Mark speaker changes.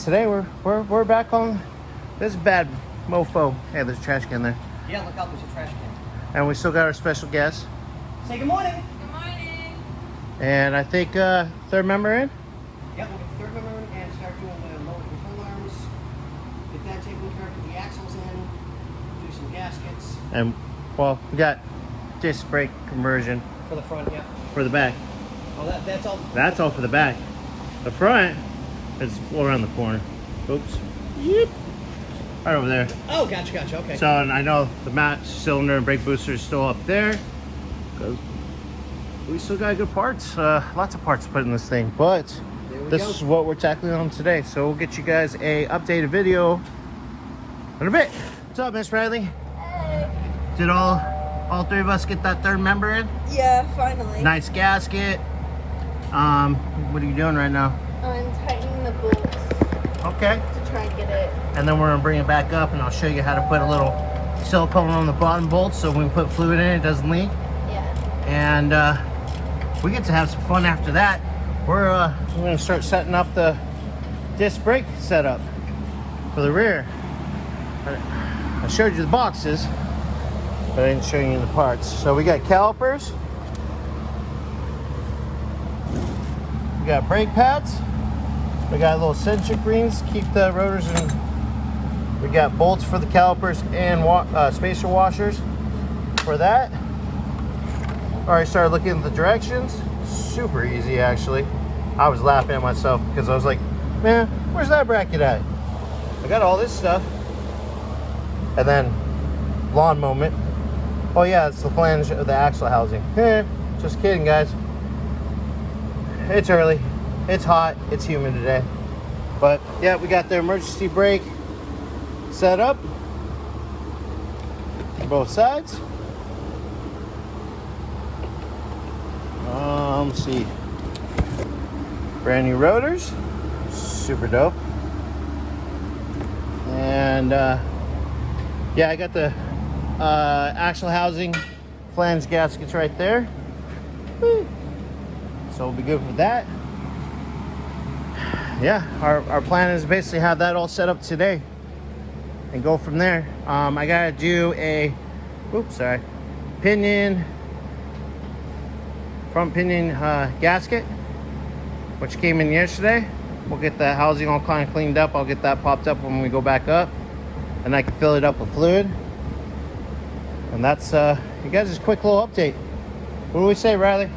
Speaker 1: today we're back on this bad mofo. Hey, there's a trash can there.
Speaker 2: Yeah, look out, there's a trash can.
Speaker 1: And we still got our special guest.
Speaker 2: Say good morning.
Speaker 3: Good morning.
Speaker 1: And I think third member in.
Speaker 2: Yeah, we'll get the third member in and start doing the lower control arms. Get that taken care of, get the axles in, do some gaskets.
Speaker 1: And well, we got disc brake conversion
Speaker 2: For the front, yeah.
Speaker 1: for the back.
Speaker 2: Oh, that's all.
Speaker 1: That's all for the back. The front is around the corner. Oops. Yep. Right over there.
Speaker 2: Oh, gotcha, okay.
Speaker 1: So, and I know the mat cylinder and brake booster is still up there because we still got good parts. Lots of parts to put in this thing, but this is what we're tackling on today. So we'll get you guys a updated video in a bit. What's up, Miss Riley?
Speaker 3: Hey.
Speaker 1: Did all three of us get that third member in?
Speaker 3: Yeah, finally.
Speaker 1: Nice gasket. What are you doing right now?
Speaker 3: I'm tightening the bolts
Speaker 1: Okay.
Speaker 3: to try and get it.
Speaker 1: And then we're gonna bring it back up and I'll show you how to put a little silicone on the bottom bolt so when we put fluid in it doesn't leak.
Speaker 3: Yeah.
Speaker 1: And we get to have some fun after that. We're gonna start setting up the disc brake setup for the rear. I showed you the boxes, but I didn't show you the parts. So we got calipers. We got brake pads. We got little centric rings to keep the rotors in. We got bolts for the calipers and spacer washers for that. Already started looking at the directions. Super easy, actually. I was laughing at myself because I was like, man, where's that bracket at? I got all this stuff. And then, lawn moment. Oh yeah, it's the flange of the axle housing. Just kidding, guys. It's early, it's hot, it's humid today. But yeah, we got the emergency brake set up on both sides. Let's see. Brand new rotors, super dope. And yeah, I got the axle housing flange gaskets right there. Woo. So we'll be good with that. Yeah, our plan is basically have that all set up today and go from there. I gotta do a front pinion gasket, which came in yesterday. We'll get the housing all kind of cleaned up. I'll get that popped up when we go back up, and I can fill it up with fluid. And that's you guys' quick little update. What do we say, Riley?